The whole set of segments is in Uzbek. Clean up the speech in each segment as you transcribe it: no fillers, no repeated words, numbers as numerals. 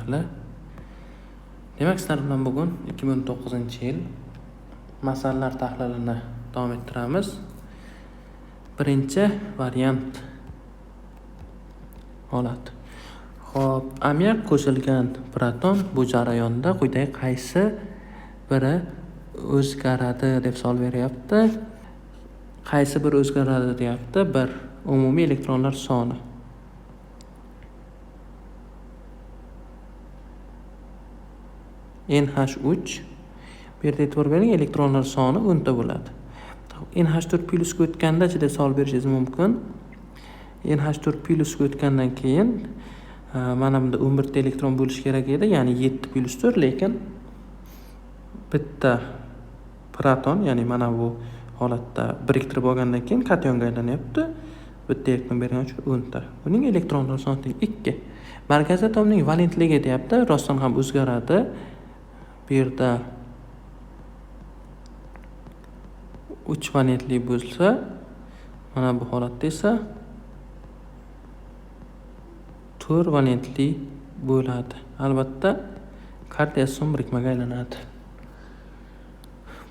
qadrli. Demak, sizlar bilan bugun 2009-yil masalalar tahlilini davom ettiramiz. Birinchi variant holat. Xo'p, ammiak qo'shilgan proton bu jarayonda quyidagi qaysi biri o'zgaradi deb savol beryapti. Qaysi biri o'zgaradi deyapti? Bir, umumiy elektronlar soni. NH3 bu yerda e'tibor bering, elektronlar soni 10 ta bo'ladi. NH4 plyusga o'tganda ichida savol berishingiz mumkin. NH4 plyusga o'tgandan keyin mana bunda 11 ta elektron bo'lishi kerak edi, ya'ni 7 + 4, lekin bitta proton, ya'ni mana bu holatda biriktirib olgandan keyin kationga aylanyapti. Bitta elektron bergani uchun 10 ta. Buning elektronlar soni teng 2. Markaziy atomning valentligi deyapti, rostdan ham o'zgaradi. Bu yerda 3 valentli bo'lsa, mana bu holatda esa 4 valentli bo'ladi. Albatta, kartezyon birikmaga aylanadi.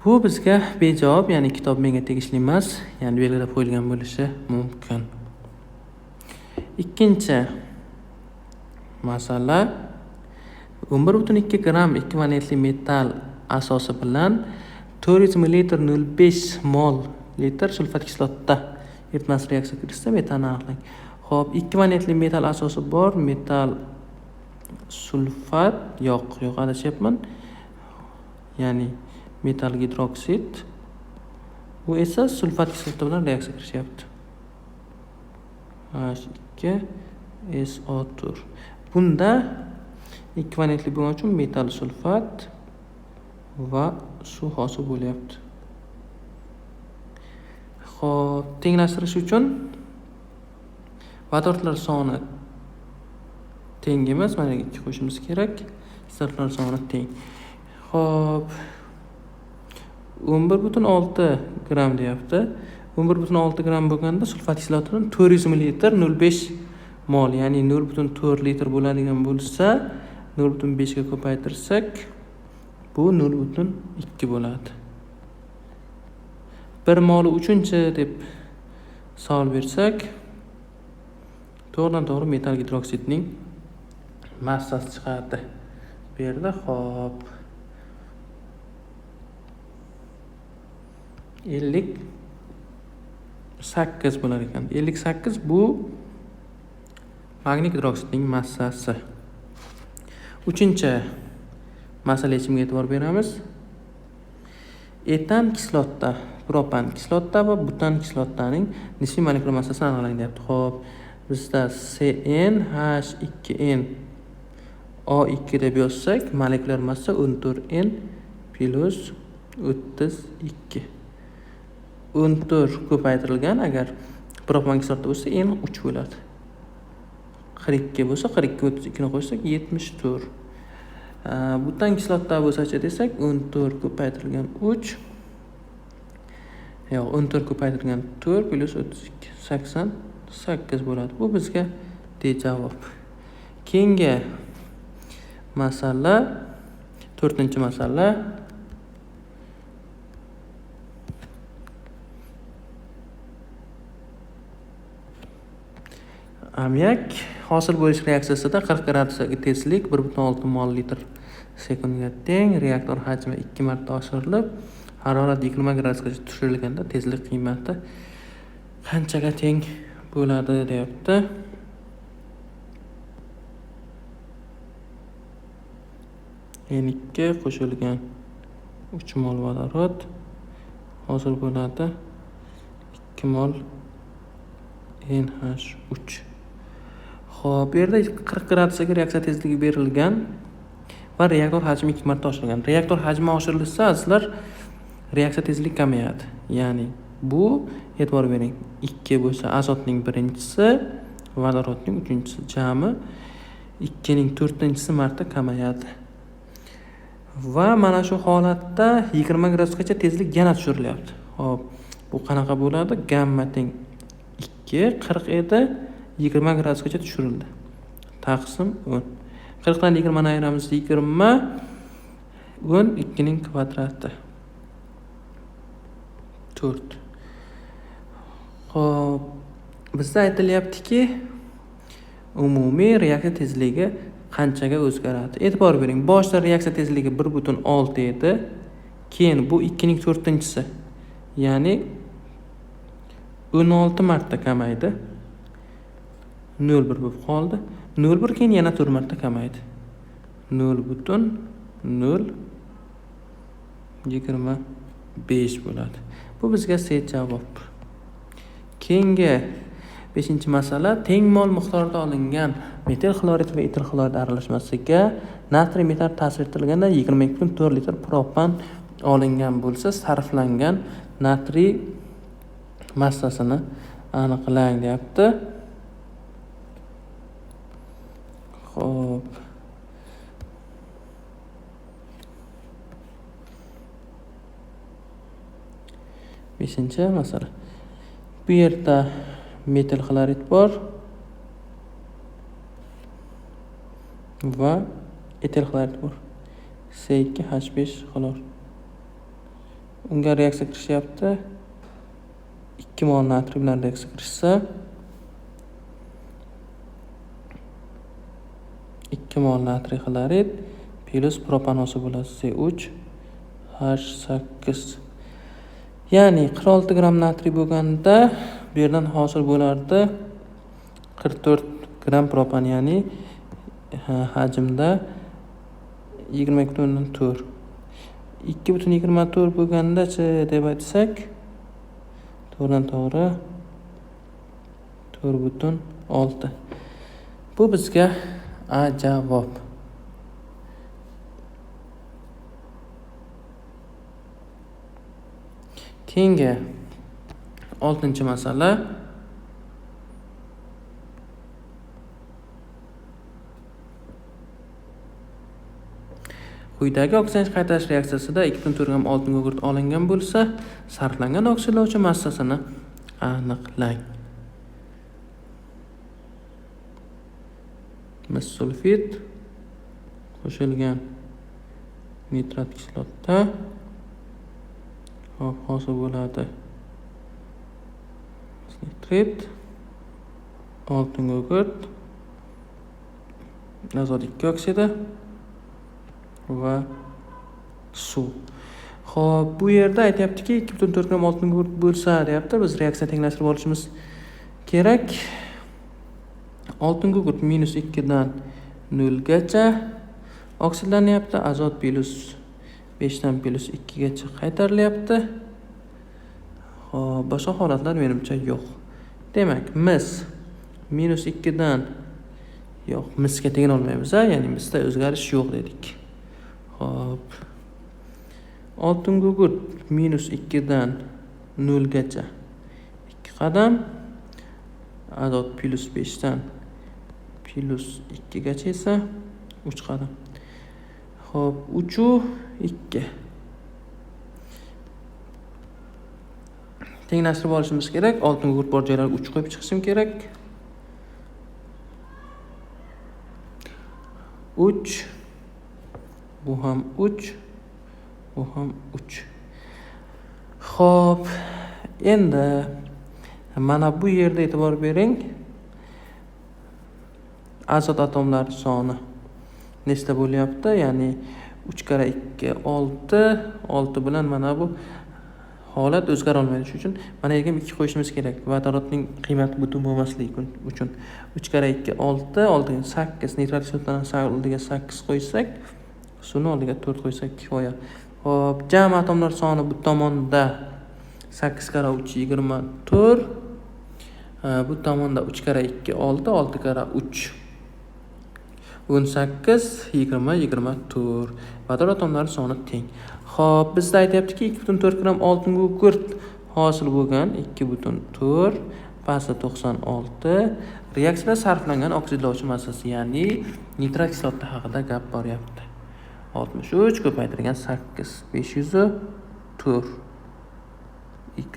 Bu bizga bejavob, ya'ni kitob menga tegishli emas, ya'ni belgilab qo'yilgan bo'lishi mumkin. Ikkinchi masala 11,2 gram 2 valentli metal asosi bilan 400 ml 0,5 mol litr sulfat kislota eritmasi reaksiya kirishsa metalni aniqlang. Xo'p, 2 valentli metal asosi bor, metal sulfat yo'q adashyapman. Ya'ni metal gidroksid. Bu esa sulfat kislota bilan reaksiya kirishyapti. H2SO4. Bunda 2 valentli bo'lgani uchun metal sulfat va suv hosil bo'lyapti. Xo'p, tenglashtirish uchun vodorodlar soni teng emas, mana 2 qo'shimiz kerak. Kislotalar soni teng. Xo'p, 11,6 gram deyapti. 11,6 gram bo'lganda sulfat kislotadan 400 ml 0,5 mol, ya'ni 0,4 litr bo'ladigan bo'lsa, 0,5 ga ko'paytirsak, bu 0,2 bo'ladi. 1 moli 3-chi deb savol bersak, to'g'ridan-to'g'ri metal gidroksidning massasi chiqadi. Bu yerda xo'p 58 bo'lar ekan. 58 bu magniy gidroksidning massasi. 3-chi masala yechimiga e'tibor beramiz. Etan kislota, propan kislota va butan kislotaning nisbiy molekulyar massasini aniqlang deyapti. Xo'p, bizda CnH2n O2 deb yozsak, molekulyar massa 14n + 32. 14 ko'paytirilgan, agar propan kislota bo'lsa n 3 bo'ladi. 42 bo'lsa 42 32 ni qo'shsak 74. Butan kislota bo'lsa-chi desak, 14 ko'paytirilgan 3. Yo'q, 14 ko'paytirilgan 4 + 32 88 bo'ladi. Bu bizga bejavob. Keyingi masala 4-masala. Ammiak hosil bo'lish reaksiyasida 40 gradusdagi tezlik 1,6 mol litr sekundga teng. Reaktor hajmi 2 marta oshirilib, harorat 20 gradusgacha tushirilganda tezlik qiymati qanchaga teng bo'ladi deyapti. N2 qo'shilgan 3 mol vodorod hosil bo'ladi 2 mol NH3. Xo'p, bu yerda 40 gradusdagi reaksiya tezligi berilgan va reaktor hajmi 2 marta oshirilgan. Reaktor hajmi oshirilsa, azizlar, reaksiya tezligi kamayadi. Ya'ni bu, e'tibor bering, 2 bo'lsa azotning birinchisi, vodorodning 3-chisi, jami 2 ning 4-chisi marta kamayadi. Va mana shu holatda 20 gradusgacha tezlik yana tushirilyapti. Xo'p, bu qanaqa bo'ladi? Gamma teng 2, 40 edi, 20 gradusgacha tushirildi. Taqsim 10. 40dan 20 ni ayiramiz 20 12 ning kvadrati 4. Xo'p, bizda aytilyaptiki, umumiy reaksiya tezligi qanchaga o'zgaradi? E'tibor bering, boshda reaksiya tezligi 1.6 edi. Keyin bu 2 ning 4-si, ya'ni 16 marta kamaydi. 0.1 bo'lib qoldi. 0.1 keyin yana 4 marta kamaydi. 0.025 bo'ladi. Bu bizga C javob. Keyingi 5-masala, teng mol miqdorida olingan metil xlorid va etil xlorid aralashmasiga natriy metal ta'sir etilganda 22.4 litr propan olingan bo'lsa, sarflangan natriy massasini aniqlang deyapti. Xo'p. Beshinchi masala. Bu yerda metil xlorid bor va etil xlorid bor. C2H5 xlor. Unga reaksiya kirishyapti. 2 mol natriy bilan reaksiya kirishsa 2 mol natriy xlorid plus propanosi bo'ladi C3H8. Ya'ni 46 gram natriy bo'lganda bu yerdan hosil bo'lardi 44 gram propan, ya'ni hajmda 22.4. 2.24 bo'lganda-chi deb aytsak, to'g'ridan to'g'ri 4.6. Bu bizga A javob. Keyingi 6-masala. Quyidagi oksidlanish qaytarish reaksiyasida 2.4 gram oltin gugurt olingan bo'lsa, sarflangan oksidlovchi massasini aniqlang. Mis sulfit qo'shilgan nitrat kislota hosil bo'ladi. Nitrit, oltin gugurt, azot 2 oksidi va suv. Xo'p, bu yerda aytayaptiki 2.4 gram oltin gugurt bo'lsa, deyapti. Biz reaksiya tenglashtirib olishimiz kerak. Oltin gugurt -2 dan 0 gacha oksidlanyapti. Azot +5 dan +2 gacha qaytarilyapti. Xo'p, boshqa holatlar menimcha yo'q. Demak, mis -2 dan yo'q, misga tegin olmaymiz, ya'ni misda o'zgarish yo'q dedik. Xo'p. Oltin gugurt -2 dan 0 gacha 2 qadam. Azot +5 dan +2 gacha esa 3 qadam. Xo'p, 3-2. Tenglashtirib olishimiz kerak. Oltin gugurt bor joylarga 3 qo'yib chiqishim kerak. 3. Bu ham 3. Bu ham 3. Xo'p, endi mana bu yerda e'tibor bering. Azot atomlari soni nechta bo'lyapti? Ya'ni 3 × 2 6. 6 bilan mana bu holat o'zgara olmaydi. Shuning uchun mana yerga 2 qo'yishimiz kerak. Vodorodning qiymati butun bo'lmasligi uchun 3 × 2 6, oldiga 8, nitrat kislotani oldiga 8 qo'ysak, suvni oldiga 4 qo'ysak kifoya. Xo'p, jami atomlar soni bu tomonda 8 × 3 24. Bu tomonda 3 × 2 6, 6 × 3 18, 20, 24. Vodorod atomlari soni teng. Xo'p, bizda aytayaptiki 2.4 gram oltin gugurt hosil bo'lgan 2.4 pasti 96. Reaksiyada sarflangan oksidlovchi massasi, ya'ni nitrat kislota haqida gap boryapti. 63 ko'paytirgan 8, 504. X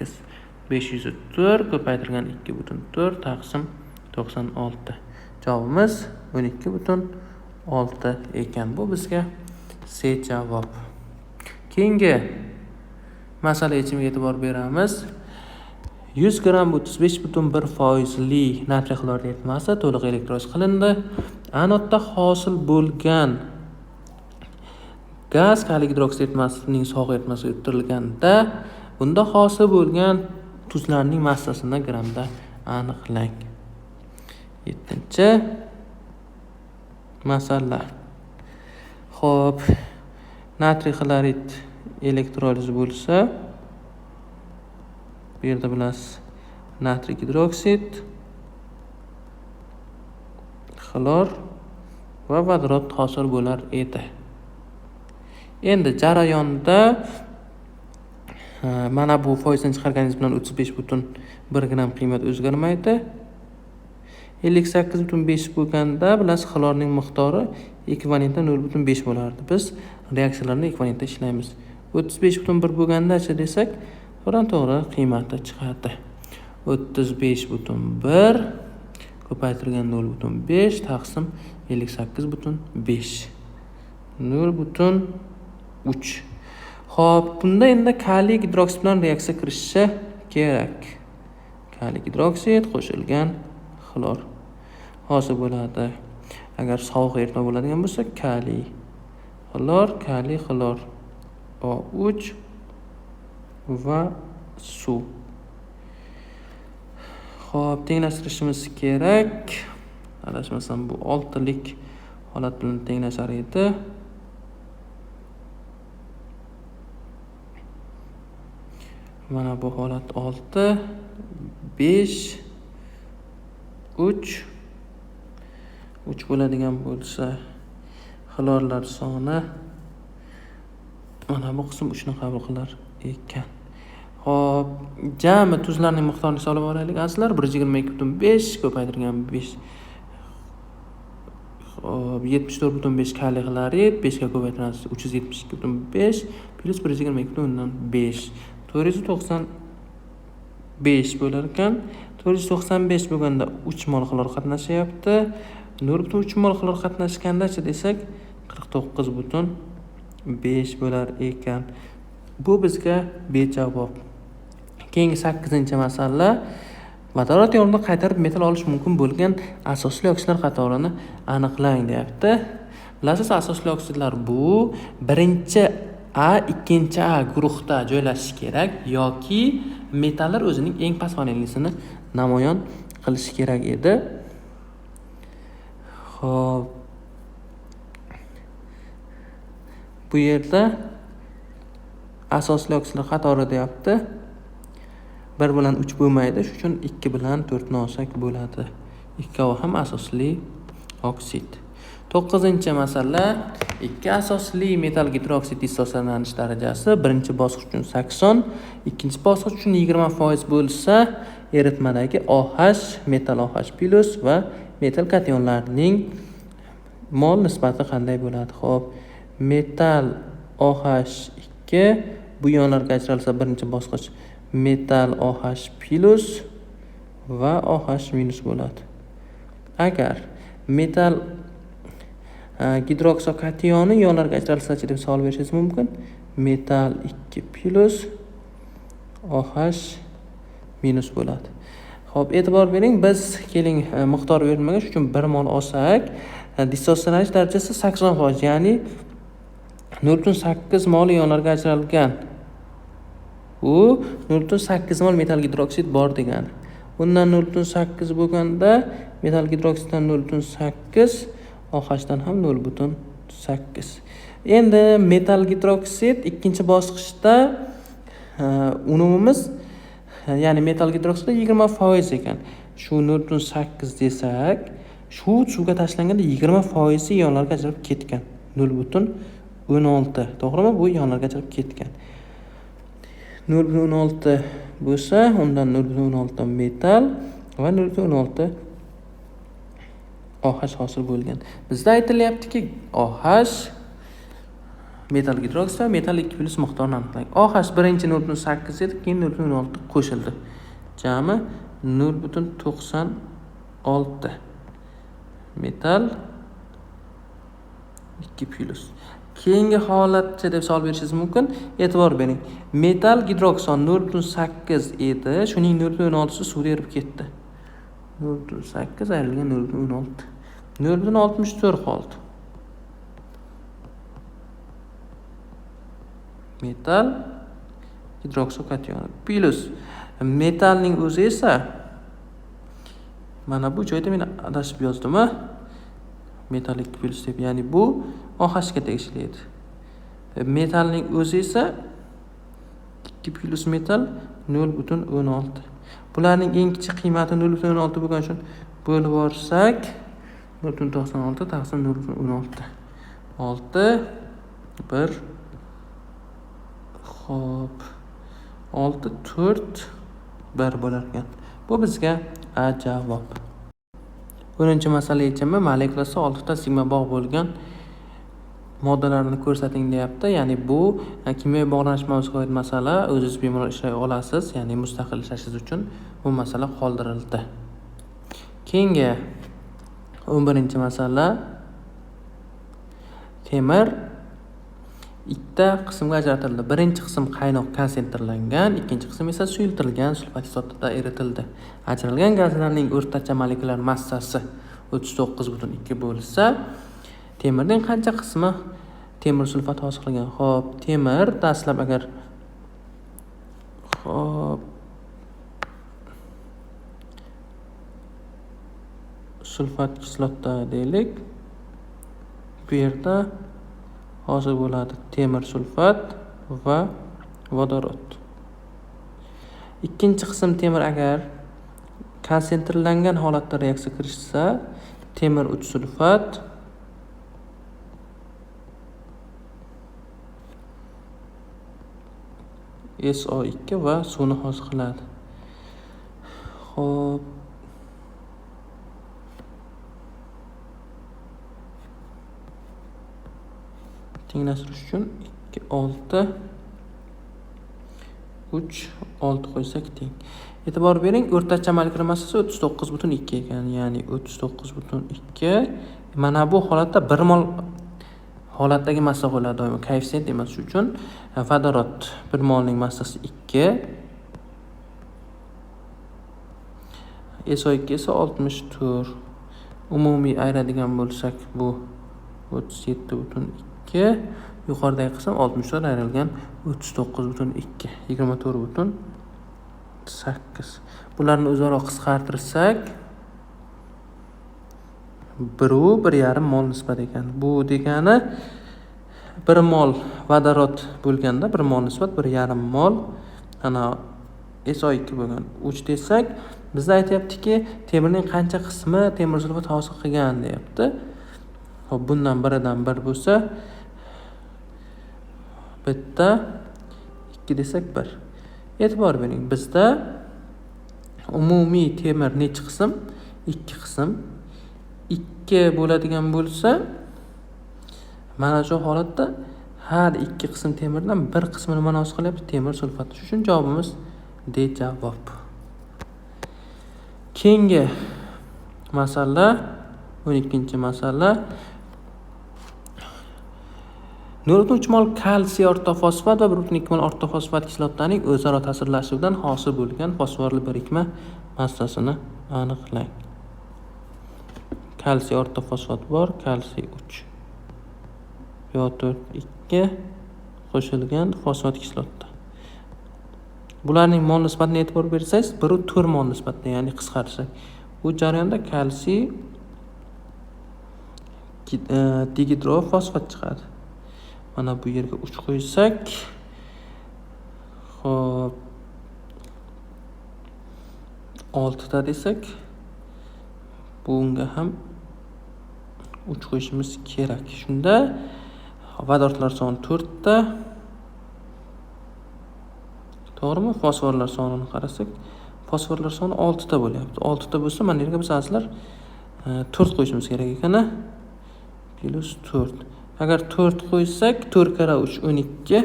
504 ko'paytirgan 2.4 taqsim 96. Javobimiz 12.6. 6 ekan. Bu bizga C javob. Keyingi masala yechimiga e'tibor beramiz. 100 gram 35,1% natriy xlorid eritmasi to'liq elektroliz qilindi. Anodda hosil bo'lgan gaz kaliy gidroksid eritmasining sog'i eritmasiga o'ttirilganda, bunda hosil bo'lgan tuzlarning massasini grammda aniqlang. 7-masala. Xo'p, natriy xlorid elektroliz bo'lsa, bu yerda bilasiz, natriy gidroksid, xlor va vodorod hosil bo'lar edi. Endi jarayonda mana bu foizdan chiqarganingiz bilan 35,1 gram qiymat o'zgarmaydi. 58,5 bo'lganda bilasiz, xlorning miqdori ekvivalentda 0,5 bo'lardi. Biz reaksiyalarni ekvivalentda ishlaymiz. 35,1 bo'lganda-chi desak, to'g'ri qiymati chiqadi. 35,1 ko'paytirilgan 0,5 taqsim 58,5. 0,3. Xo'p, bunda endi kaliy gidroksid bilan reaksiya kirishishi kerak. Kaliy gidroksid qo'shilgan xlor hosil bo'ladi. Agar sovuq eritma bo'ladigan bo'lsa, kaliy xlor O3 va suv. Xo'p, tenglashtirishimiz kerak. Adashmasam bu 6lik holat bilan tenglashar edi. Mana bu holat 6, 5, 3 bo'ladigan bo'lsa, xlorlar soni mana bu qism 3 ni qabul qilar ekan. Xo'p, jami tuzlarning miqdorini hisoblab olaylik. Azizlar, 122,5 ko'paytirilgan 5. Xo'p, 74,5 kaliy xlorid, 5 ga ko'paytiramiz 372,5 plus 122,5. 495 bo'lar ekan. 495 bo'lganda 3 mol xlor qatnashyapti. 0,3 mol xlor qatnashganda-chi desak, 49,5 bo'lar ekan. Bu bizga B javob. Keyingi 8-masala. Vodorod yordamida qaytarib metal olish mumkin bo'lgan asosli oksidlar qatorini aniqlang deyapti. Bilasiz, asosli oksidlar bu birinchi A, ikkinchi A guruhda joylashishi kerak yoki metallar o'zining eng past valentlisini namoyon qilishi kerak edi. Xo'p, bu yerda asosli oksidlar qatori deyapti. 1 bilan 3 bo'lmaydi, shuning uchun 2 bilan 4 ni olsak bo'ladi. Ikkovi ham asosli oksid. 9-masala. 2 asosli metal gidroksid dissosiyatlanish darajasi birinchi bosqich uchun 80, ikkinchi bosqich uchun 20% bo'lsa, eritmadagi OH, metal OH+ va metal kationlarining mol nisbati qanday bo'ladi? Xo'p, metal OH2 bu ionlarga ajralsa birinchi bosqich metal OH+ va OH- bo'ladi. Agar metal gidroksokationi ionlarga ajralsa-chi deb savol berishingiz mumkin. Metal 2+ OH- bo'ladi. Xo'p, e'tibor bering, biz keling miqdor berilmagan, shuning uchun 1 mol olsak, dissosiyalanish darajasi 80%, ya'ni 0,8 mol ionlarga ajralgan. U 0,8 mol metal gidroksid bor degani. Bundan 0,8 bo'lganda metal gidroksiddan 0,8, OH dan ham 0,8. Endi metal gidroksid ikkinchi bosqichda unumimiz, ya'ni metal gidroksidda 20% ekan. Shu 0,8 desak, shu suvga tashlanganda 20% ionlarga ajralib ketgan. 0,16. To'g'rimi? Bu ionlarga ajralib ketgan. 0,16 bo'lsa, undan 0,16 metal va 0,16 OH hosil bo'lgan. Bizda aytilyaptiki, OH metal gidroksid va metal 2+ miqdorini aniqlang. OH birinchi 0,8 edi, keyin 0,16 qo'shildi. Jami 0,96 metal 2 plus. Keyingi holatcha deb savol berishingiz mumkin. E'tibor bering. Metal gidrokson 0.8 edi. Shuning 0.16 suvda erib ketdi. 0.8 ayrilgan 0.16. 0.64 qoldi. Metal gidroksokationi plus metalning o'zi esa mana bu joyda men adashib yozdim. Metal 2 plus deb, ya'ni bu OH ga tegishli edi. Metalning o'zi esa 2 plus metal 0.16. Bularning eng kichik qiymati 0.16 bo'lgan uchun bo'lib yuborsak 0.96 taqsim 0.16. 6 1 Xo'p. 6 4 1 bo'lar ekan. Bu bizga A javob. 10-masala yechimi molekulasida 6 ta sigma bog' bo'lgan moddalarni ko'rsating deyapti. Ya'ni bu kimyoviy bog'lanish mavzuga oid masala, o'zingiz bemalol ishlay olasiz, ya'ni mustaqil ishlashingiz uchun bu masala qoldirildi. Keyingi 11-masala temir ikkita qismga ajratildi. Birinchi qism qaynoq konsentrlangan, ikkinchi qism esa suyultirilgan sulfat kislotada eritildi. Ajralgan gazlarning o'rtacha molekulyar massasi 39.2 bo'lsa, temirning qancha qismi temir sulfat hosil qilgan? Xo'p, temir dastlab agar sulfat kislota deylik. Bu yerda hosil bo'ladi temir sulfat va vodorod. Ikkinchi qism temir agar konsentrlangan holatda reaksiya kirishsa, temir 3 sulfat SO2 va suvni hosil qiladi. Xo'p. Tenglashtirish uchun 2 6 3 6 qo'ysak teng. E'tibor bering, o'rtacha molekulyar massasi 39.2 ekan, ya'ni 39.2. Mana bu holatda 1 mol holatdagi massa qo'yiladi doimo, koeffitsient emas. Shuning uchun vodorod 1 molning massasi 2, SO2 esa 64. Umumiy ayiradigan bo'lsak bu 37.2, yuqoridagi qism 64 ayrilgan 39.2, 24.8. Bularni o'zaro qisqartirsak 1.5 mol nisbat ekan. Bu degani 1 mol vodorod bo'lganda 1 mol nisbat 1.5 mol ana SO2 bo'lgan. 3 desak, bizda aytayaptiki, temirning qancha qismi temir sulfat hosil qilgan deyapti. Xo'p, bundan biridan 1 bo'lsa, bitta 2 desak 1. E'tibor bering, bizda umumiy temir necha qism? 2 qism. 2 bo'ladigan bo'lsa, mana shu holatda har 2 qism temirdan 1 qismini nima hosil qilyapti? Temir sulfat. Shuning uchun javobimiz D javob. Keyingi masala 12-masala 0.3 mol kalsiy ortofosfat va 1.2 mol ortofosfat kislotaning o'zaro ta'sirlashuvidan hosil bo'lgan fosforli birikma massasini aniqlang. Kalsiy ortofosfat bor, kalsiy 3. Yo4 2 qo'shilgan fosfat kislota. Bularning mol nisbatini e'tibor bersangiz, 1/4 mol nisbatda, ya'ni qisqartirsak, bu jarayonda kalsiy dihidrofosfat chiqadi. Mana bu yerga 3 qo'ysak, xo'p 6 ta desak, bunga ham 3 qo'yishimiz kerak. Shunda vodorodlar soni 4 ta. To'g'rimi? Fosforlar sonini qarasak, fosforlar soni 6 ta bo'lyapti. 6 ta bo'lsa, mana yerga biz aslar 4 qo'yishimiz kerak ekan. Plus 4. Agar 4 qo'ysak, 4 kara 3 12.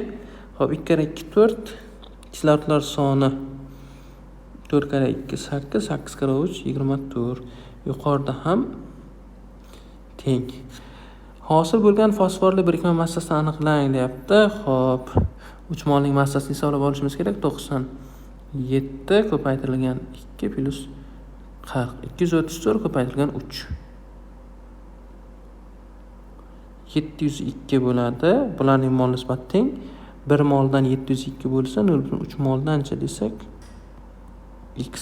Xo'p, 2 kara 2 4. Kislorodlar soni 4 kara 2 8, 8 kara 3 24. Yuqorida ham teng. Hosil bo'lgan fosforli birikma massasini aniqlang deyapti. Xo'p, uchmonning massasini hisoblab olishimiz kerak. 97 ko'paytirilgan 2 plus 40. 234 ko'paytirilgan 3. 702 bo'ladi. Bularning mol nisbati teng. 1 moldan 702 bo'lsa 0.3 moldancha desak x.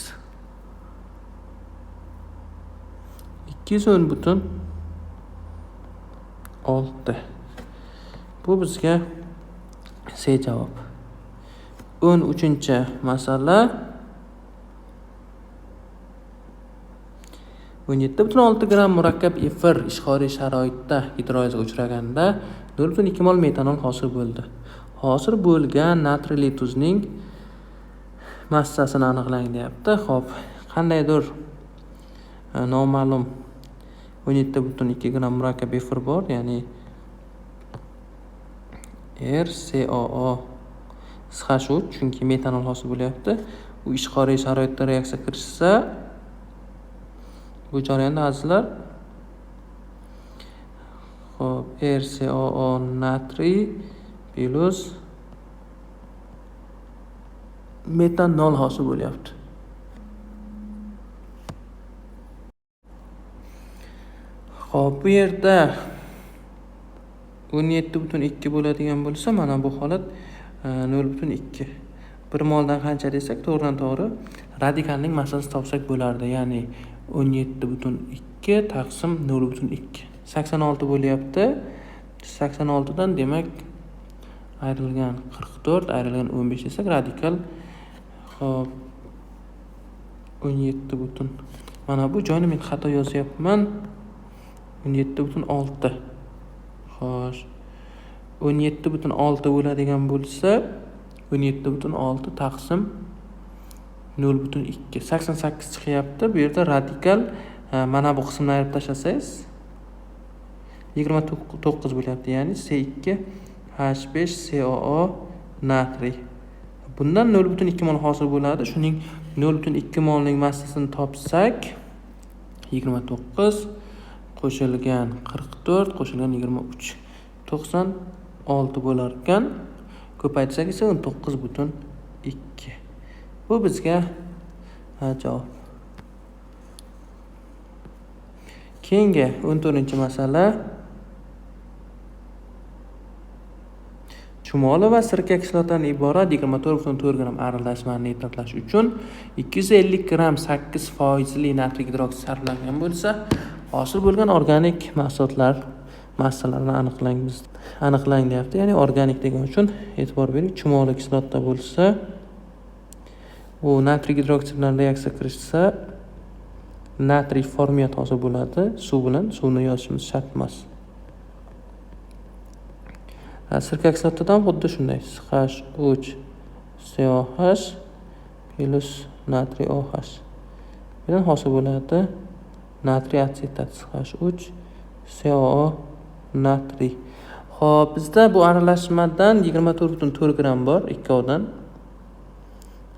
210.6. Bu bizga C javob. 13-masala 17.6 gram murakkab efir ishqoriy sharoitda gidrolizaga uchraganda 0.2 mol metanol hosil bo'ldi. Hosil bo'lgan natriyli tuzning massasini aniqlang deyapti. Xo'p, qandaydir noma'lum 17.2 gram murakkab efir bor, ya'ni RCOO SH3, chunki metanol hosil bo'lyapti. U ishqoriy sharoitda reaksiya kirishsa, bu jarayonda azizlar, xo'p, RCOO natriy plus metanol hosil bo'lyapti. Xo'p, bu yerda 17.2 bo'ladigan bo'lsa, mana bu holat 0.2. 1 moldan qancha desak, to'g'ridan to'g'ri radikalning massasini topsak bo'lardi. Ya'ni 17.2 taqsim 0.2. 86 bo'lyapti. 86 dan demak ayrilgan 44, ayrilgan 15 desak radikal. Xo'p, 17. Mana bu joyni men xato yozyapman. 17.6. Xo'sh. 17.6 bo'ladigan bo'lsa, 17.6 taqsim 0.2. 88 chiqyapti. Bu yerda radikal mana bu qismni ayirib tashlasangiz 29 bo'lyapti. Ya'ni C2H5COO natriy. Bundan 0.2 mol hosil bo'ladi. Shuning 0.2 molning massasini topsak 29 qo'shilgan 44 qo'shilgan 23 96 bo'lar ekan. Ko'paytirsak esa 19.2. Bu bizga javob. Keyingi 14-masala. Chumoli va sirka kislotadan iborat 24.4 gram aralashmani nitratlash uchun 250 gram 8% natriy gidroksid sarflangan bo'lsa, hosil bo'lgan organik mahsulotlar massalarini aniqlang deyapti. Ya'ni organik degan uchun e'tibor bering. Chumoli kislotda bo'lsa, u natriy gidroksid bilan reaksiya kirishsa, natriy format hosil bo'ladi. Suv bilan suvni yozishimiz shart emas. Sirka kislotadan xuddi shunday. H3COH plus natriy OH bilan hosil bo'ladi. Natriy atsetat H3COO natriy. Xo'p, bizda bu aralashmadan 24.4 gram bor, ikkovidan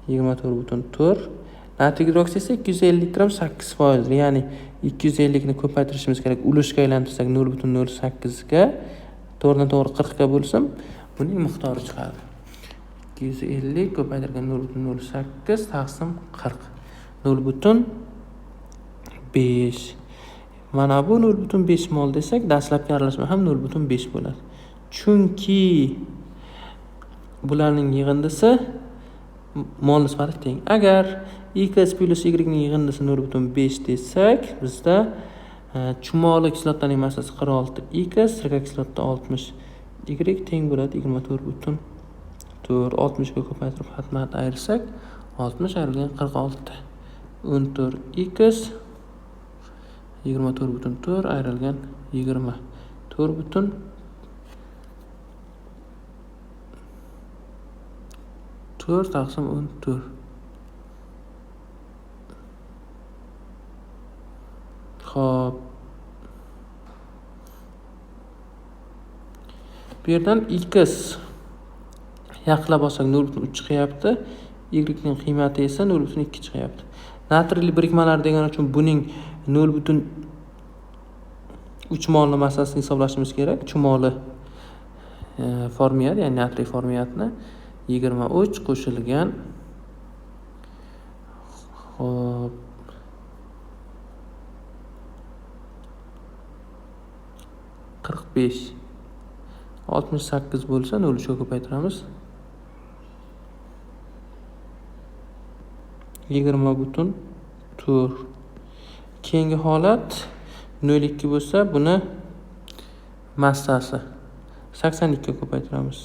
24.4. Natriy gidroksid esa 250 gram 8%, ya'ni 250 ni ko'paytirishimiz kerak. Ulushga aylantirsak 0.08 ga, to'g'ridan to'g'ri 40 ga bo'lsam, buning miqdori chiqadi. 250 ko'paytirgan 0.08 taqsim 40. 0.5. Mana bu 0.5 mol desak, dastlabki aralashma ham 0.5 bo'ladi. Chunki bularning yig'indisi mol nisbati teng. Agar X plus Y ning yig'indisi 0.5 desak, bizda chumoli kislotaning massasi 46X, sirka kislotda 60Y teng bo'ladi 24.4. 60 ga ko'paytirib xatmat ayirsak, 60 ayrilgan 46. 14X 24.4 ayrilgan 20. 4.4 taqsim 14. Xo'p. Bu yerdan X yaqinlab olsak 0.3 chiqyapti. Y ning qiymati esa 0.2 chiqyapti. Natriyli birikmalar degan uchun buning 3 molni massasini hisoblashimiz kerak. 3 moli formiyat, ya'ni natriy formiyatni 23 qo'shilgan hop 45 68 bo'lsa 0 ga ko'paytiramiz. 20,4. Keyingi holat 0,2 bo'lsa, buni massasi 82 ga ko'paytiramiz.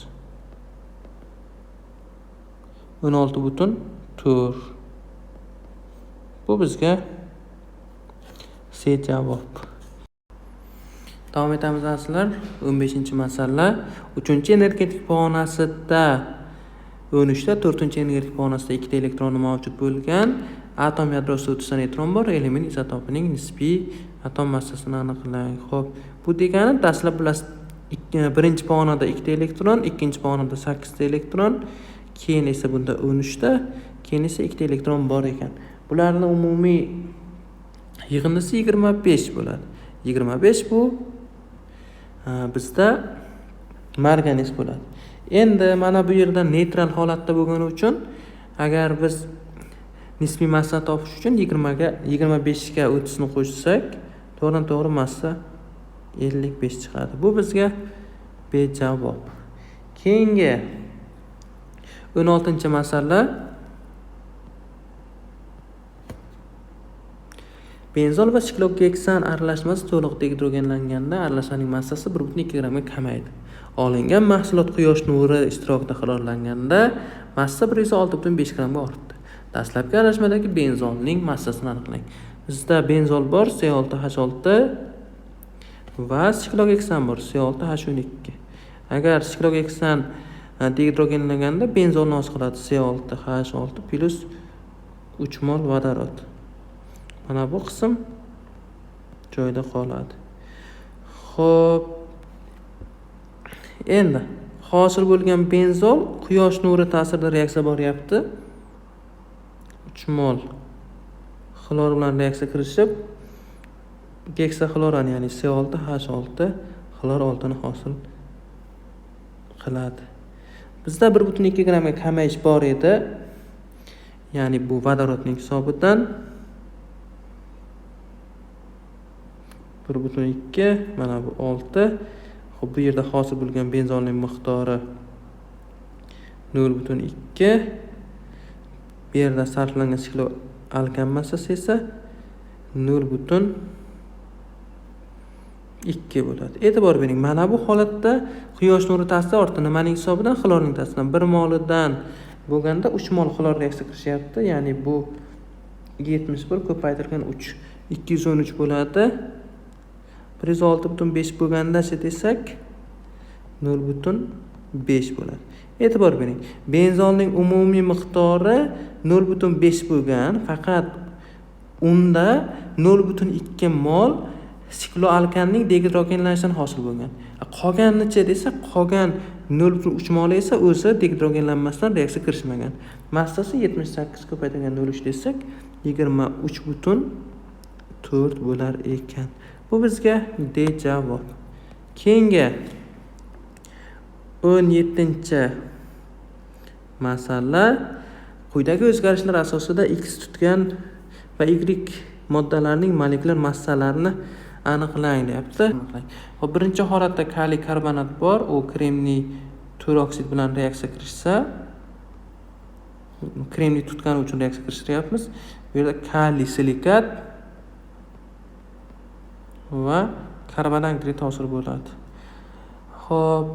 16,4. Bu bizga C javob. Davom etamiz azizlar. 15-masala. 3-energetik pog'onasida 13 ta, 4-energetik pog'onasida 2 ta elektroni mavjud bo'lgan atom yadrosida 30 ta neutron bor. Element izotopining nisbiy atom massasini aniqlang. Xo'p, bu degani dastlab bilasiz, birinchi pog'onada 2 ta elektron, ikkinchi pog'onada 8 ta elektron, keyin esa bunda 13 ta, keyin esa 2 ta elektron bor ekan. Bularning umumiy yig'indisi 25 bo'ladi. 25 bu bizda marganis bo'ladi. Endi mana bu yerda neytral holatda bo'lgani uchun agar biz nisbiy massa topish uchun 25 ga 30 ni qo'shsak, to'g'ri massa 55 chiqadi. Bu bizga B javob. Keyingi 16-masala. Benzol va sikloheksan aralashmasi to'liq dehidrogenlanganda aralashmaning massasi 1,2 g ga kamaydi. Olingan mahsulot quyosh nuri ishtirokida halorlanganda massa 106,5 g ga ortdi. Dastlabki aralashmadagi benzolning massasini aniqlang. Bizda benzol bor C6H6 va sikloheksan bor C6H12. Agar sikloheksan dehidrogenlanganda benzolni hosil qiladi C6H6 plus 3 mol vodorod. Mana bu qism joyida qoladi. Xo'p. Endi hosil bo'lgan benzol quyosh nuri ta'sirida reaksiya boryapti. 3 mol xlor bilan reaksiya kirishib geksaxloran, ya'ni C6H6 xlor oltini hosil qiladi. Bizda 1,2 g ga kamayish bor edi. Ya'ni bu vodorodning hisobidan 1,2, mana bu 6. Xo'p, bu yerda hosil bo'lgan benzolning miqdori 0,2. Bu yerda sarflangan sikloalkan massasi esa 0,2 bo'ladi. E'tibor bering, mana bu holatda quyosh nuri ta'siri ortdi. Nimaning hisobidan? Xlorning ta'siridan. 1 molidan bo'lganda 3 mol xlor reaksiya qilishyapti. Ya'ni bu 71 ko'paytirgan 3, 213 bo'ladi. 106,5 bo'lganda-chi desak 0,5 bo'ladi. E'tibor bering. Benzolning umumiy miqdori 0,5 bo'lgan, faqat unda 0,2 mol sikloalkanning dehidrogenlanishidan hosil bo'lgan. Qolganicha desa, qolgan 0,3 mol esa o'zi dehidrogenlanmasdan reaksiya kirishmagan. Massasi 78 ko'paytirgan 0,3 desak 23,4 bo'lar ekan. Bu bizga D javob. Keyingi 17-masala. Quyidagi o'zgarishlar asosida X tutgan va Y moddalarning molekulyar massalarini aniqlang deyapti. Hop, birinchi holatda kaliy karbonat bor, u kremniy turoksid bilan reaksiya kirishsa, kremniy tutgani uchun reaksiya kirishtiryapmiz. Bu yerda kaliy silikat va karbon angidrid hosil bo'ladi. Xo'p,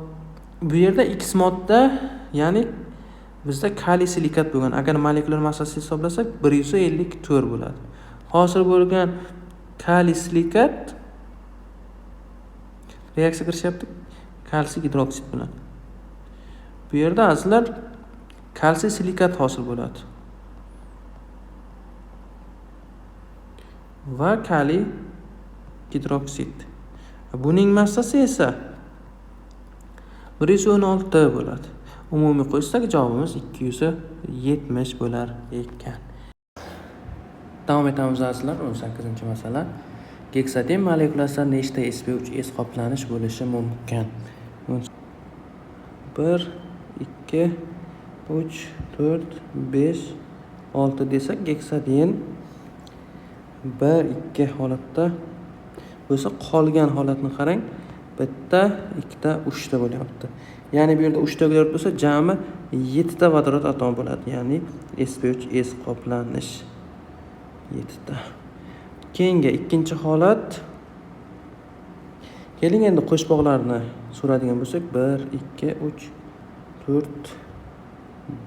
bu yerda X modda, ya'ni bizda kaliy silikat bo'lgan. Agar molekulyar massasini hisoblasak 154 bo'ladi. Hosil bo'lgan kaliy silikat reaksiya qilishyapti kalsiy gidroksid bilan. Bu yerda azizlar kalsiy silikat hosil bo'ladi. Va kaliy gidroksid. Buning massasi esa 116 bo'ladi. Umumiy qo'shsak javobimiz 270 bo'lar ekan. Davom etamiz azizlar. 18-masala. Geksaden molekulasida nechta sp3s qoplanish bo'lishi mumkin? 1 2 3 4 5 6 desak, geksaden 1 2 holatda bo'lsa, qolgan holatni qarang. Bitta, ikkita, 3 ta bo'lyapti. Ya'ni bu yerda 3 ta uglerod bo'lsa, jami 7 ta vodorod atomi bo'ladi. Ya'ni sp3s qoplanish 7 ta. Keyingi ikkinchi holat. Keling endi qo'shboqlarni so'radigan bo'lsak, 1 2 3 4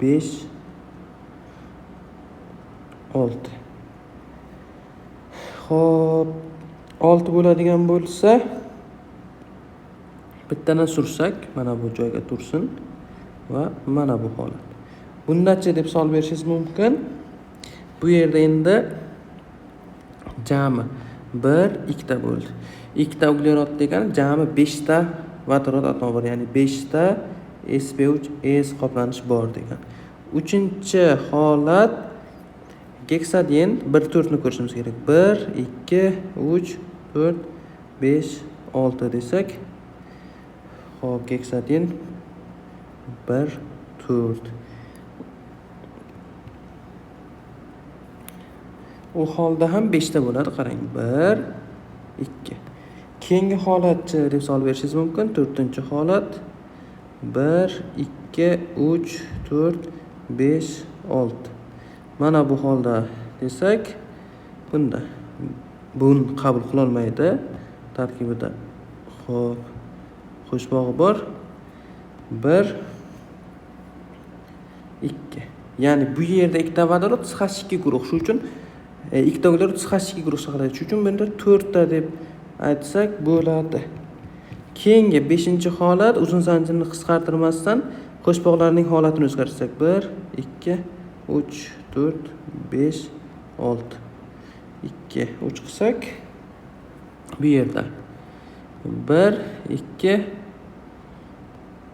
5 6. Xo'p, 6 bo'ladigan bo'lsa, bittadan sursak, mana bu joyga tursin va mana bu holat. Bundachi deb savol berishingiz mumkin. Bu yerda endi jami 1 2 ta bo'ldi. 2 ta uglerod degani jami 5 ta vodorod atomi bor, ya'ni 5 ta sp3s qoplanish bor degan. Uchinchi holat geksaden 1 4 ni ko'rishimiz kerak. 1 2 3 4 5 6 desak, hop, geksaden 1 4. U holda ham 5 ta bo'ladi, qarang. 1 2. Keyingi holatchi deb savol berishingiz mumkin. 4-holat 1 2 3 4 5 6. Mana bu holda desak, bunda buni qabul qila olmaydi. Tarkibida xo'p, qo'shbog'i bor. 1 2. Ya'ni bu yerda ikkita vodorod CH2 guruh. Shuning uchun ikkita uglerod CH2 guruh hisoblanadi. Shuning uchun bunda 4 ta deb aytsak bo'ladi. Keyingi 5-holat, uzun zanjirni qisqartirmasdan qo'shboqlarning holatini o'zgartirsak, 1 2 3 4 5 6 2 3 qilsak, bu yerda 1 2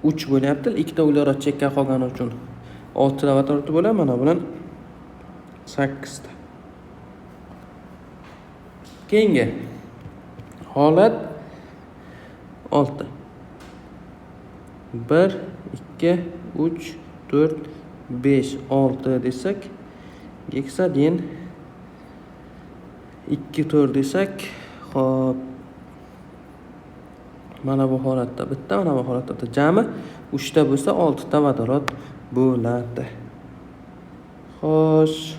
3 bo'lyapti. Ikkita uglerod chekka qolgani uchun 6 ta vodorod bo'ladi. Mana bilan 8 ta. Keyingi holat 6. 1 2 3 4 5 6 desak, geksaden 2 4 desak, hop, mana bu holatda bitta, mana bu holatda bitta. Jami 3 ta bo'lsa, 6 ta vodorod bo'ladi. Xo'sh,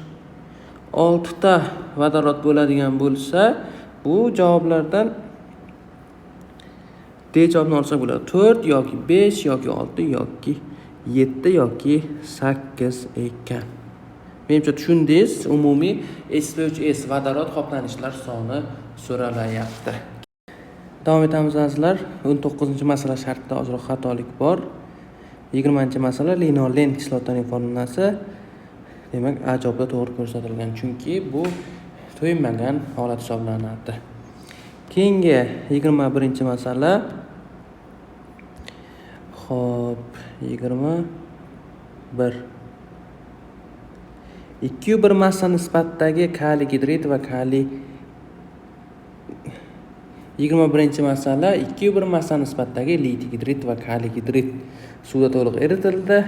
6 ta vodorod bo'ladigan bo'lsa, bu javoblardan D javobini olsak bo'ladi. 4 yoki 5 yoki 6 yoki 7 yoki 8 ekan. Menimcha tushundingiz. Umumiy sp3s vodorod qoplanishlar soni so'ralayapti. Davom etamiz azizlar. 19-masala shartida ozroq xatolik bor. 20-masala linolen kislotaning formulasi. Demak, A javobda to'g'ri ko'rsatilgan, chunki bu to'ymagan holat hisoblanadi. Keyingi 21-masala. Xo'p, 21. 2/1 massa nisbatidagi kaliy gidrid va kaliy 21-masala 2/1 massa nisbatidagi litiy gidrid va kaliy gidrid suvda to'liq eritildi.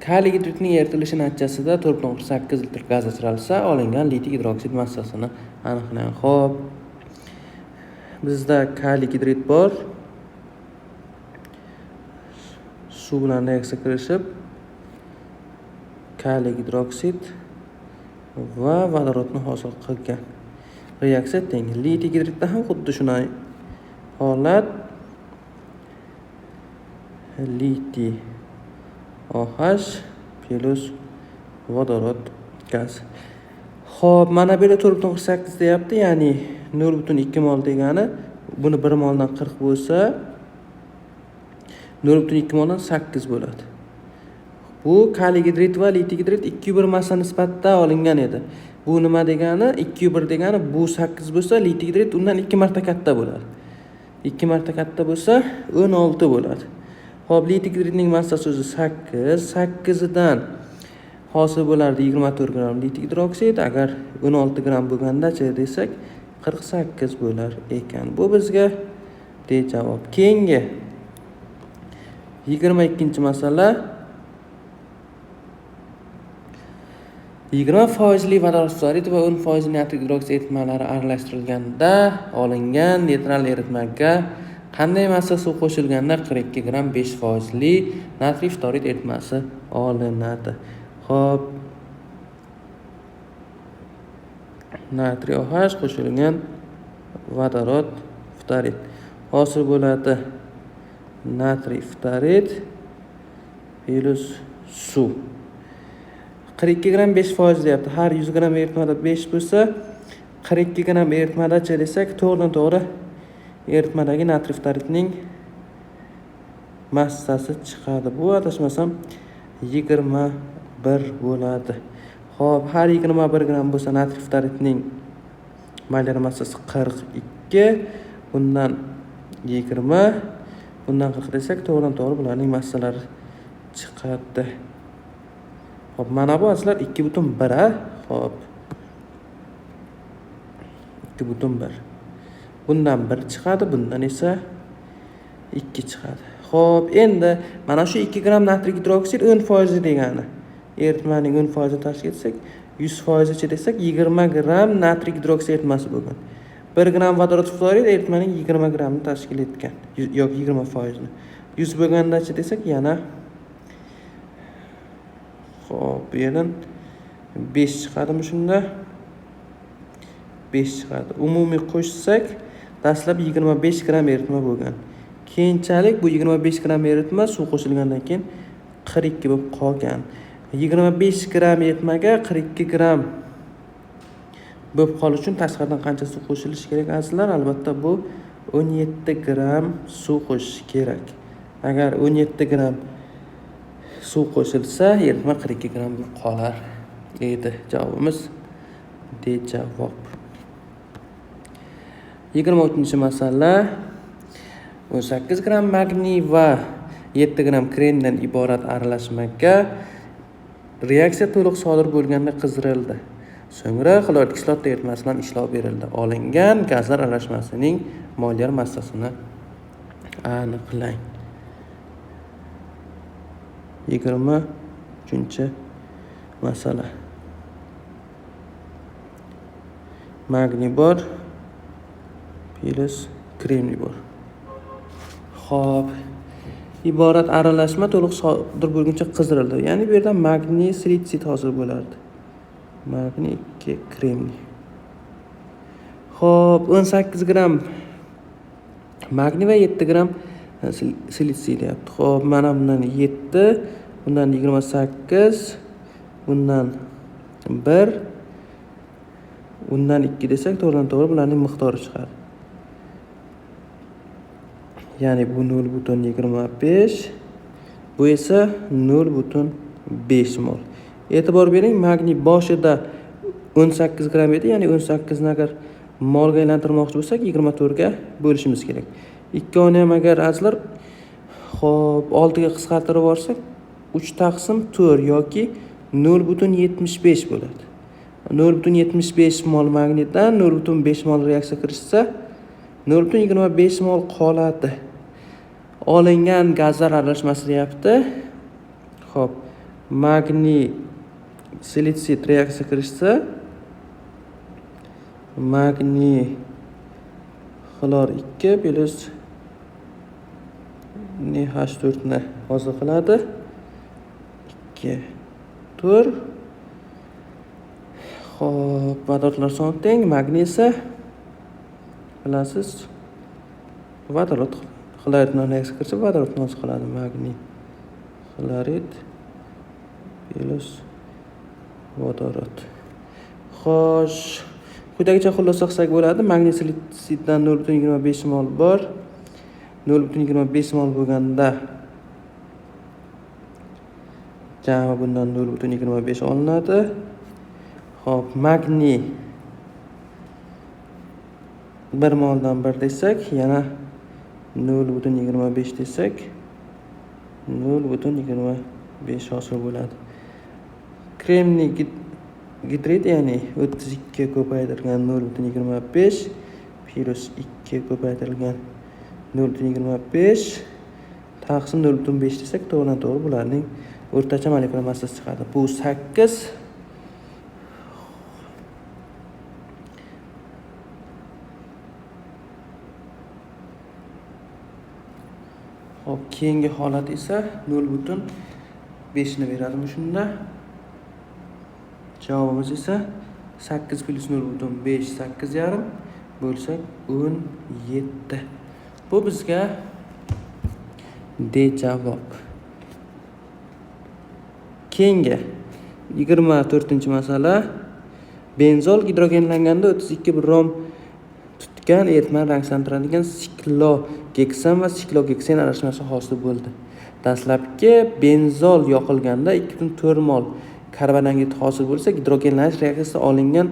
Kaliy gidridning eritilishi natijasida 4.8 litr gaz ajralsa, olingan litiy gidroksid massasini aniqlang. Xo'p, bizda kaliy gidrid bor. Suv bilan reaksiya kirishib, kaliy gidroksid va vodorodni hosil qilgan. Reaksiya teng. Litiy gidridda ham xuddi shunday holat. Litiy OH plus vodorod gaz. Xo'p, mana bu yerda 4.8 deyapti, ya'ni 0.2 mol degani, buni 1 moldan 40 bo'lsa, 0.2 moldan 8 bo'ladi. Bu kaliy gidrid va litiy gidrid 2/1 massa nisbatida olingan edi. Bu nima degani? 2/1 degani bu 8 bo'lsa, litiy gidrid undan 2 marta katta bo'ladi. 2 marta katta bo'lsa 16 bo'ladi. Xo'p, litiy gidridning massasi o'zi 8. 8 dan hosil bo'lardi 24 gram litiy gidroksid. Agar 16 gram bo'lganda-chi desak, 48 bo'lar ekan. Bu bizga D javob. Keyingi 22-masala 20% vodorod fluorid va 10% nitroglik gidroksid eritmalari aralashtirilganda olingan neytral eritmaga qanday massa suv qo'shilganda 42 gram 5% natriy fluorid eritmasi olinadi? Xo'p, natriy OH qo'shilgan vodorod fluorid hosil bo'ladi. Natriy fluorid plus suv. 42 gram 5% deyapti. Har 100 gram eritmada 5 bo'lsa, 42 gram eritmadachi desak, to'g'ridan-to'g'ri eritmadagi natriy fluoridning massasi chiqadi. Bu adashmasam 21 bo'ladi. Xo'p, har 21 gram bo'lsa natriy fluoridning molyar massasi 42, bundan 20, bundan 40 desak, to'g'ridan-to'g'ri bularning massalari chiqadi. Xo'p, mana bu aslar 2,1 a. Xo'p. 2,1. Bundan 1 chiqadi, bundan esa 2 chiqadi. Xo'p, endi mana shu 2 gram natriy gidroksid 10% degani. Eritmaning 10% tashkil etsak, 100% chi desak 20 gram natriy gidroksid eritmasi bo'lgan. 1 gram vodorod fluorid eritmaning 20 gramni tashkil etgan. Yoki 20%ni. 100 bo'lgandachi desak yana xo'p, bu yerdan 5 chiqadimi shunda? 5 chiqadi. Umumiy qo'shsak, dastlab 25 gram eritma bo'lgan. Keyinchalik bu 25 gram eritma suv qo'shilgandan keyin 42 bo'lib qolgan. 25 gram eritmaga 42 gram bo'lib qolish uchun tashqaridan qancha suv qo'shilishi kerak azizlar? Albatta bu 17 gram suv qo'shish kerak. Agar 17 gram suv qo'shilsa, eritma 42 gram bo'lib qolar edi. Javobimiz D javob. 23-masala 18 gram magniy va 7 gram kremdan iborat aralashmaga reaksiya to'liq sodir bo'lganda qizdirildi. So'ngra xlorid kislota eritmasi bilan ishlov berildi. Olingan gazlar aralashmasining molyar massasini aniqlang. 23-masala. Magniy bor plus kremniy bor. Xo'p, iborat aralashma to'liq sodir bo'lguncha qizdirildi. Ya'ni bu yerda magniy silitsid hosil bo'lardi. Magniy 2 kremniy. Xo'p, 18 gram magniy va 7 gram silitsid deyapti. Xo'p, mana bundan 7, bundan 28, bundan 1, bundan 2 desak, to'g'ridan-to'g'ri bularning miqdori chiqadi. Ya'ni bu 0,25, bu esa 0,5 mol. E'tibor bering, magniy boshida 18 gram edi, ya'ni 18 ni agar molga aylantirmoqchi bo'lsak, 24 ga bo'lishimiz kerak. Ikkovini ham agar azizlar xo'p 6 ga qisqartirib olsak, 3 taqsim 4 yoki 0,75 bo'ladi. 0,75 mol magniydan 0,5 mol reaksiya kirishsa, 0,25 mol qoladi. Olingan gazlar aralashmasi deyapti. Xo'p, magniy silitsid reaksiya kirishsa, magniy xlor 2 plus NH4 ni hosil qiladi. 2 4. Xo'p, vodorodlar soni teng, magniy esa bilasiz vodorod xlorid bilan reaksiya qilsa vodorod hosil qiladi. Magniy xlorid plus vodorod. Xo'sh, quyidagicha xulosa qilsak bo'ladi. Magniy silitsiddan 0,25 mol bor. 0,25 mol bo'lganda jami bundan 0,25 olinadi. Xo'p, magniy 1 moldan 1 desak, yana 0,25 desak 0,25 hosil bo'ladi. Kremniy gidrid, ya'ni 32 ko'paytirilgan 0,25 plus 2 ko'paytirilgan 0,25 taqsim 0,5 desak, to'g'ridan-to'g'ri bularning o'rtacha molekulyar massasi chiqadi. Bu 8. Hop, keyingi holat esa 0,5 ni beradi shunda. Javobimiz esa 8 plus 0,5 8,5 bo'lsak 17. Bu bizga D javob. Keyingi 24-masala. Benzol gidrogenlanganda 32 brom tutgan eritmani ranglantiradigan siklogeksan va siklogeksen aralashmasi hosil bo'ldi. Dastlabki benzol yoqilganda 2,4 mol karbonangid hosil bo'lsa, gidrogenlanish reaksiyasida olingan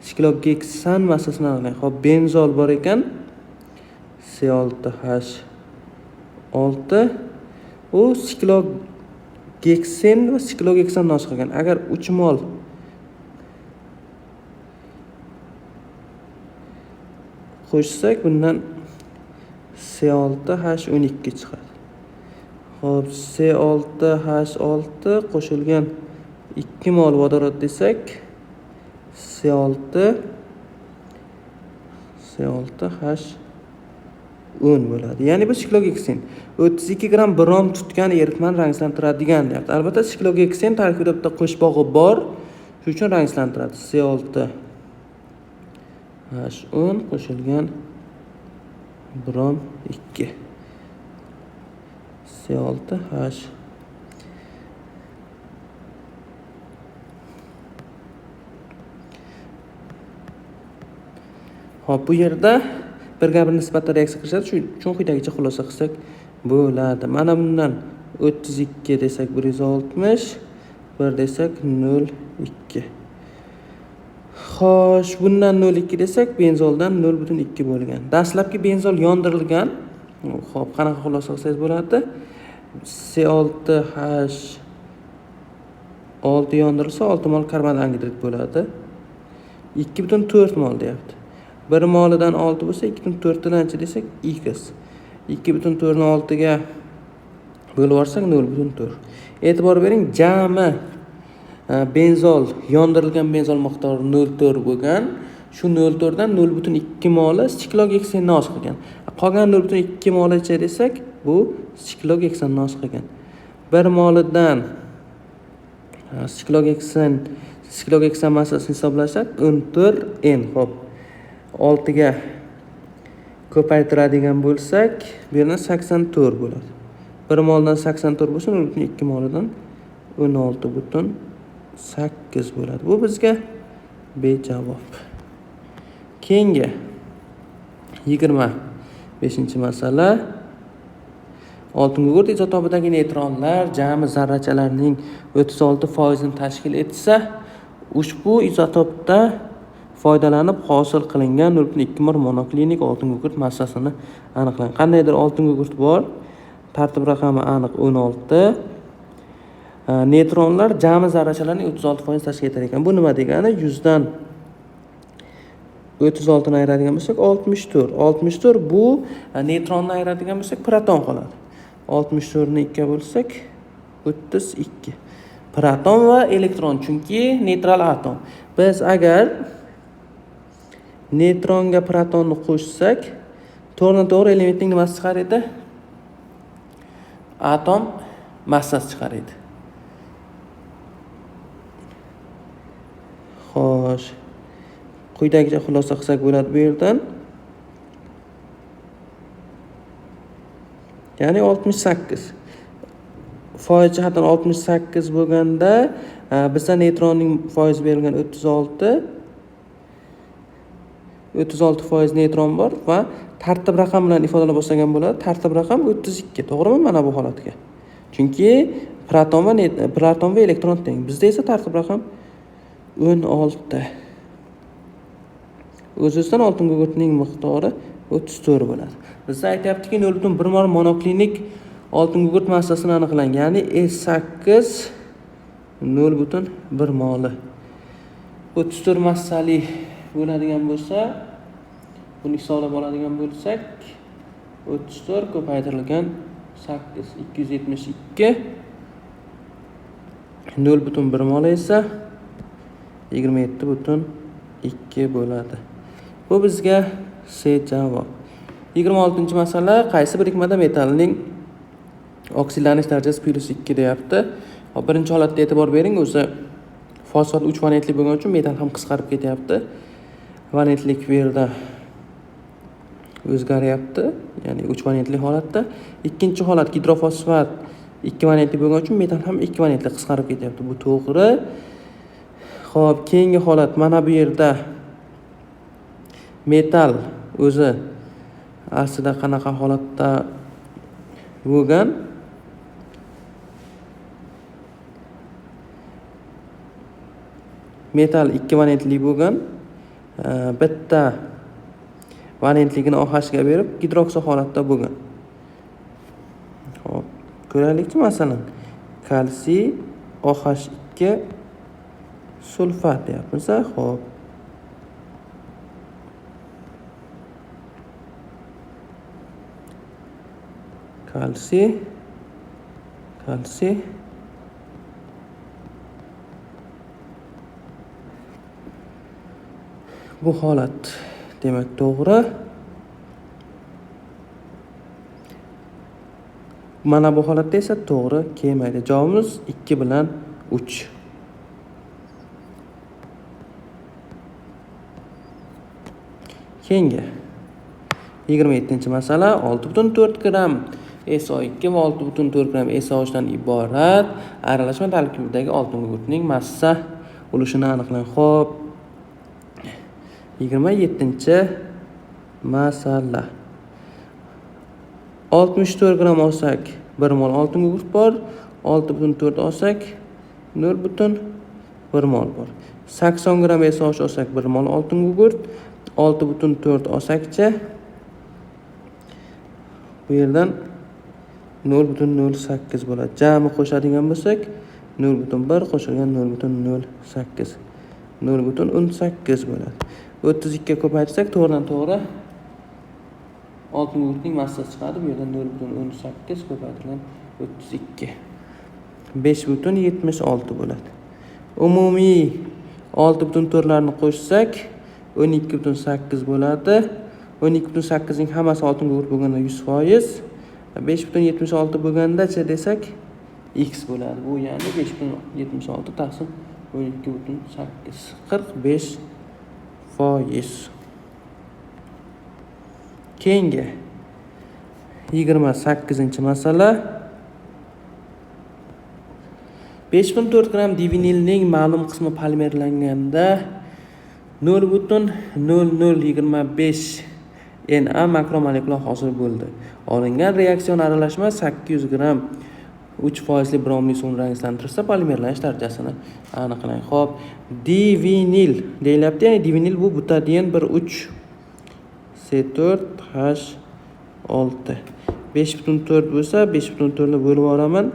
siklogeksan massasini aniqlang. Xo'p, benzol bor ekan, C6H6 u siklogeksen va siklogeksan hosil qilgan. Agar 3 mol qo'shsak, bundan C6H12 chiqadi. Xo'p, C6H6 qo'shilgan 2 mol vodorod desak, C6H10 bo'ladi. Ya'ni bu siklogeksen 32 gram brom tutgan eritmani ranglantiradigan deyapti. Albatta siklogeksen tarkibida bitta qo'shbog'i bor, shuning uchun ranglantiradi. C6H10 qo'shilgan brom 2. C6H Hop, bu yerda birga-bir nisbatda reaksiya qilishadi. Shuning uchun quyidagicha xulosa qilsak bo'ladi. Mana bundan 32 desak 160, 1 desak 0,2. Xo'sh, bundan 0,2 desak benzoldan 0,2 bo'lgan. Dastlabki benzol yondirilgan. Xo'p, qanaqa xulosa qilsangiz bo'ladi? C6H6 yondirilsa 6 mol karbon angidrid bo'ladi. 2,4 mol deyapti. 1 molidan 6 bo'lsa 2,4 danchi desak x. 2,4 ni 6 ga bo'lib yuborsak 0,4. E'tibor bering, jami benzol yondirilgan benzol miqdori 0,4 bo'lgan. Shu 0,4 dan 0,2 moli siklogeksenni hosil qilgan. Qolgan 0,2 molicha desak, bu siklogeksanni hosil qilgan. 1 molidan siklogeksan massasini hisoblasak 14N. Xo'p, 6 ga ko'paytiradigan bo'lsak, bu yerdan 84 bo'ladi. 1 moldan 84 bo'lsa, 0,2 molidan 16,8 bo'ladi. Bu bizga B javob. Keyingi 25-masala. Oltin gugurt izotopidagi neytronlar jami zarrachalarning 36% ni tashkil etsa, ushbu izotopda foydalanib hosil qilingan 0,2 mol monoklinik oltin gugurt massasini aniqlang. Qandaydir oltin gugurt bor. Tartib raqami aniq 16. Neytronlar jami zarrachalarning 36% tashkil etar ekan. Bu nima degani? 100 dan 36 ni ayiradigan bo'lsak 64. 64 bu neytronni ayiradigan bo'lsak proton qoladi. 64 ni 2 ga bo'lsak 32. Proton va elektron, chunki neytral atom. Biz agar neytronga protonni qo'shsak, to'g'ri elementning nimasi chiqar edi? Atom massasi chiqar edi. Xo'sh, quyidagicha xulosa qilsak bo'ladi bu yerdan. Ya'ni 68. Foiz jihatdan 68 bo'lganda, bizda neytronning foizi berilgan 36% neytron bor va tartib raqam bilan ifodalab bo'lsagan bo'ladi. Tartib raqam 32, to'g'rimi mana bu holatga? Chunki proton va elektron teng. Bizda esa tartib raqam 16. O'z-o'zidan oltin gugurtning miqdori 34 bo'ladi. Bizda aytayaptiki 0,1 mol monoklinik oltin gugurt massasini aniqlang. Ya'ni S8 0,1 moli. 34 massali bo'ladigan bo'lsa, buni hisoblab oladigan bo'lsak, 34 ko'paytirilgan 8 272 0,1 mol esa 27,2 bo'ladi. Bu bizga C javob. 26-masala qaysi birikmada metalning oksidlanish darajasi +2 deyapti. Birinchi holatda e'tibor bering, o'zi fosfat 3 valentli bo'lgani uchun metal ham qisqarib ketyapti. Valentlik bu yerda o'zgaryapti, ya'ni 3 valentli holatda. Ikkinchi holat gidrofosfat 2 valentli bo'lgani uchun metal ham 2 valentli qisqarib ketyapti. Bu to'g'ri. Xo'p, keyingi holat mana bu yerda metal o'zi aslida qanaqa holatda bo'lgan? Metal 2 valentli bo'lgan. Bitta valentligini OH ga berib, gidroksil holatda bo'lgan. Xo'p, ko'raylikchi masalan. Kalsiy OH2 sulfat deyapmiz. Xo'p. Kalsiy bu holat demak to'g'ri. Mana bu holatda esa to'g'ri kelmaydi. Javobimiz 2 bilan 3. Keyingi 27-masala 6,4 gram SO2 va 6,4 gram SO3 dan iborat aralashma tarkibidagi oltin gugurtning massa ulushini aniqlang. Xo'p. 27-masala. 64 gram olsak 1 mol oltin gugurt bor, 6,4 olsak 0,1 mol bor. 80 gram SO3 olsak 1 mol oltin gugurt, 6,4 olsakcha bu yerdan 0,08 bo'ladi. Jami qo'shadigan bo'lsak 0,1 qo'shilgan 0,08. 0,18 bo'ladi. 32 ga ko'paytirsak to'g'ridan to'g'ri oltin gugurtning massasi chiqadi. Bu yerdan 0,18 ko'paytirilgan 32. 5,76 bo'ladi. Umumiy 6,4 larni qo'shsak 12,8 bo'ladi. 12,8 ning hammasi oltin gugurt bo'lganda 100%. 5,76 bo'lganda-chi desak x bo'ladi. Bu ya'ni 5,76 taqsim 12,8 45%. Keyingi 28-masala 5,4 gram divinilning ma'lum qismi polimerlanganda 0,0025 Na makromolekular hosil bo'ldi. Olingan reaksion aralashma 800 gram 3% bromli suvni ranglantirsa polimerlanish darajasini aniqlang. Xo'p, divinil deyilyapti. Ya'ni divinil bu butadiyen 1,3 C4H6. 5,4 bo'lsa 5,4 ni bo'lib yuboraman.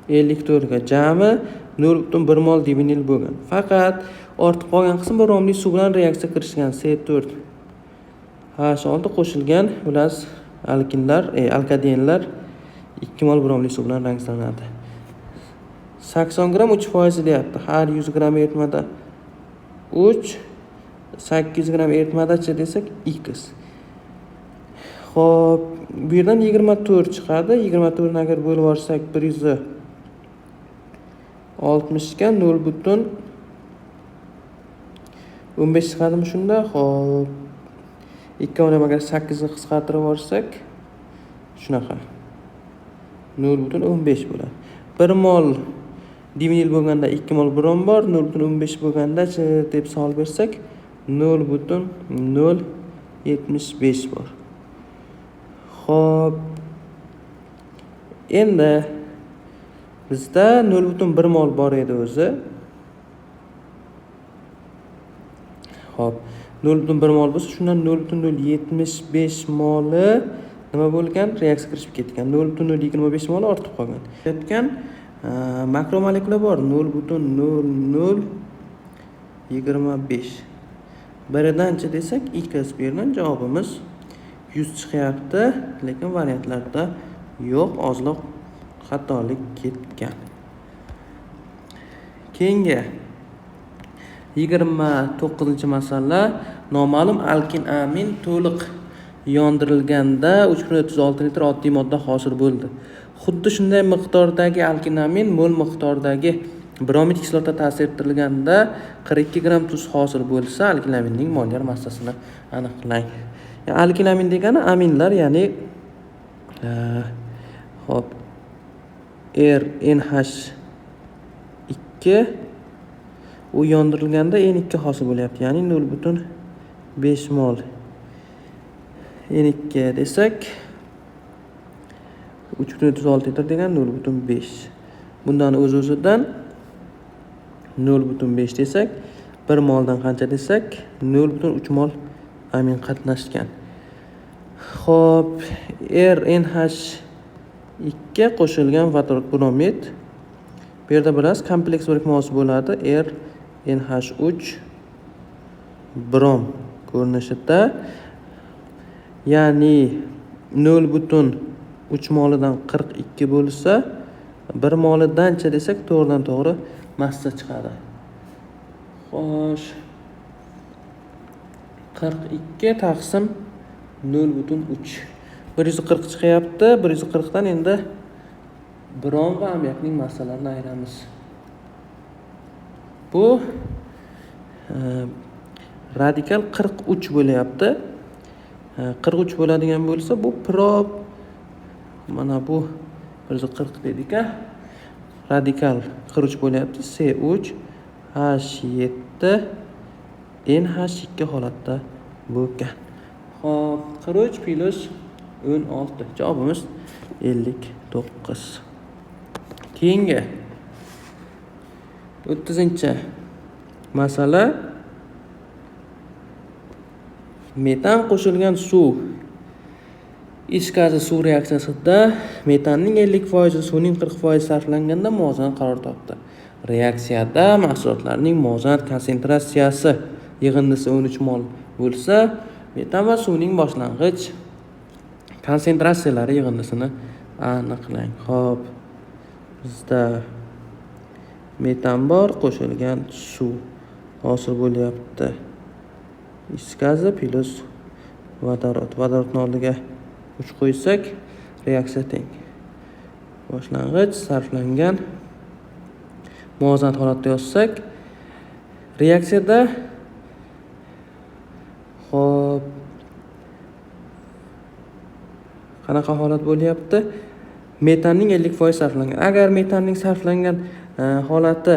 54 ga jami 0,1 mol divinil bo'lgan. Faqat ortib qolgan qismi bromli suv bilan reaksiya kirishgan C4H6 qo'shilgan ular alkinlar, alkadenlar 2 mol bromli suv bilan ranglanadi. 80 gram 3% deyapti. Har 100 gram eritmada 3, 800 gram eritmadachi desak x. Xo'p, bu yerdan 24 chiqadi. 24 ni agar bo'lib yuborsak 160 ga 0,15 chiqadimi shunda? Xo'p. Ikkovini ham agar 8 ni qisqartirib yuborsak shunaqa 0,15 bo'ladi. 1 mol divinil bo'lganda 2 mol brom bor, 0,15 bo'lganda-chi deb savol bersak 0,075 bor. Xo'p. Endi bizda 0,1 mol bor edi o'zi. Xo'p, 0,1 mol bo'lsa, shundan 0,075 moli nima bo'lgan? Reaksiya kirishib ketgan. 0,025 moli ortib qolgan. Ketgan Makromolekula bor 0.0025. Biridanchi desak x bu yerdan javobimiz 100 chiqyapti, lekin variantlarda yo'q, ozroq xatolik ketgan. Keyingi 29-masala. Noma'lum alkin amin to'liq yondirilganda 3.36 litr oddiy modda hosil bo'ldi. Xuddi shunday miqdordagi alkin amin mol miqdordagi bromid kislota ta'sir ettirilganda 42 gram tuz hosil bo'lsa, alkin aminning molyar massasini aniqlang. Alkin amin degani aminlar, ya'ni hop RNH2 u yondirilganda N2 hosil bo'lyapti, ya'ni 0.5 mol N2 desak 3.36 litr degan 0.5. Bundan o'z-o'zidan 0.5 desak 1 moldan qancha desak 0.3 mol amin qatnashgan. Xo'p, RNH2 qo'shilgan vodorod bromid. Bu yerda bilasiz, kompleks birikmasi bo'ladi. RNH3 brom ko'rinishida, ya'ni 0.3 molidan 42 bo'lsa, 1 molidancha desak to'g'ridan to'g'ri massa chiqadi. Xo'sh, 42 taqsim 0.3 140 chiqyapti. 140 dan endi brom va amyakning massalarini ayiramiz. Bu radikal 43 bo'lyapti. 43 bo'ladigan bo'lsa, bu prop mana bu 140 dedik a. Radikal 43 bo'lyapti. C3 H7 NH2 holatda bo'lgan. Xo'p, 43 plus 16. Javobimiz 59. Keyingi 30-masala. Metan qo'shilgan suv ish gazi suv reaksiyasida metanning 50%, suvning 40% sarflanganda muvozanat qaror topdi. Reaksiyada mahsulotlarning muvozanat konsentratsiyasi yig'indisi 13 mol bo'lsa, metan va suvning boshlang'ich konsentratsiyalari yig'indisini aniqlang. Xo'p, bizda metan bor, qo'shilgan suv hosil bo'lyapti. Is gazi plus vodorod. Vodorodni oldiga 3 qo'ysak, reaksiya teng. Boshlang'ich sarflangan muvozanat holatda yozsak, reaksiyada hop qanaqa holat bo'lyapti? Metanning 50% sarflangan. Agar metanning sarflangan holati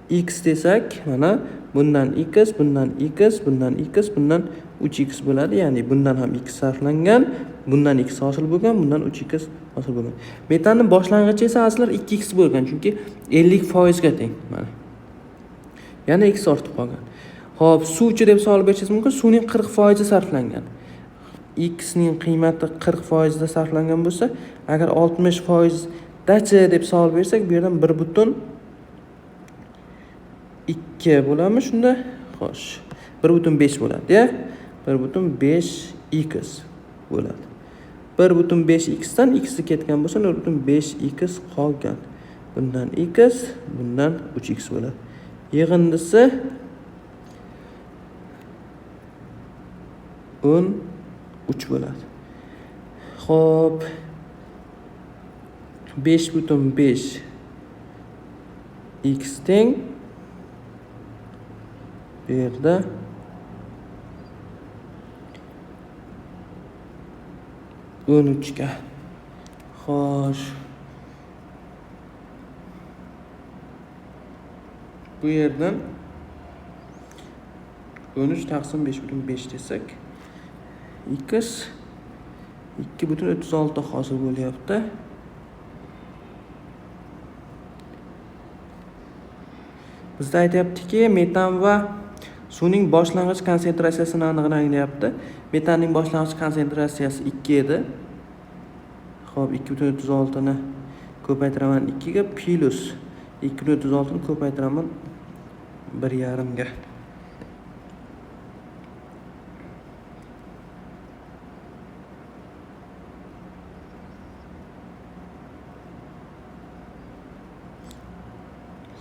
x desak, mana bundan x, bundan x, bundan x, bundan 3x bo'ladi. Ya'ni bundan ham x sarflangan, bundan x hosil bo'lgan, bundan 3x hosil bo'lgan. Metanning boshlang'ichi esa aslan 2x bo'lgan, chunki 50% ga teng. Mana. Yana x ortib qolgan. Xo'p, suvchi deb savol berishingiz mumkin. Suvning 40% sarflangan. X ning qiymati 40% da sarflangan bo'lsa, agar 60% dachi deb savol bersak, bu yerdan 1.2 bo'ladimi shunda? Xo'sh, 1.5 bo'ladi-ya. 1.5x bo'ladi. 1.5x dan x ketgan bo'lsa 0.5x qolgan. Bundan x, bundan 3x bo'ladi. Yig'indisi 13 bo'ladi. Xo'p, 5.5 x teng bu yerda 13 ga. Xo'sh, bu yerdan 13 taqsim 5.5 desak, x 2.36 hosil bo'lyapti. Bizda aytayaptiki, metan va suvning boshlang'ich konsentratsiyasini aniqlang deyapti. Metanning boshlang'ich konsentratsiyasi 2 edi. Xo'p, 2.36 ni ko'paytiraman 2 ga plus 2.36 ni ko'paytiraman 1.5 ga.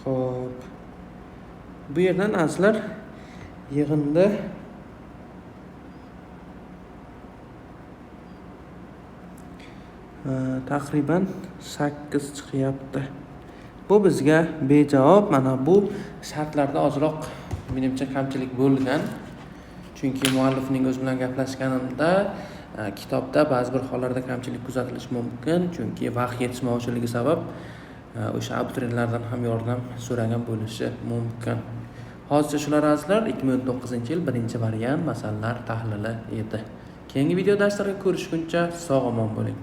Xo'p. Bu yerdan azlar yig'inda taqriban 8 chiqyapti. Bu bizga bejavob. Mana bu shartlarda ozroq menimcha kamchilik bo'lgan. Chunki muallifning o'zi bilan gaplashganimda kitobda ba'zi bir hollarda kamchilik kuzatilishi mumkin. Chunki vaqt yetishmovchiligi sabab o'sha abituriyentlardan ham yordam so'ragan bo'lishi mumkin. Hozircha shular azizlar 2019-yil 1-variant masalalar tahlili edi. Keyingi video darslarga ko'rishguncha sog' omon bo'ling.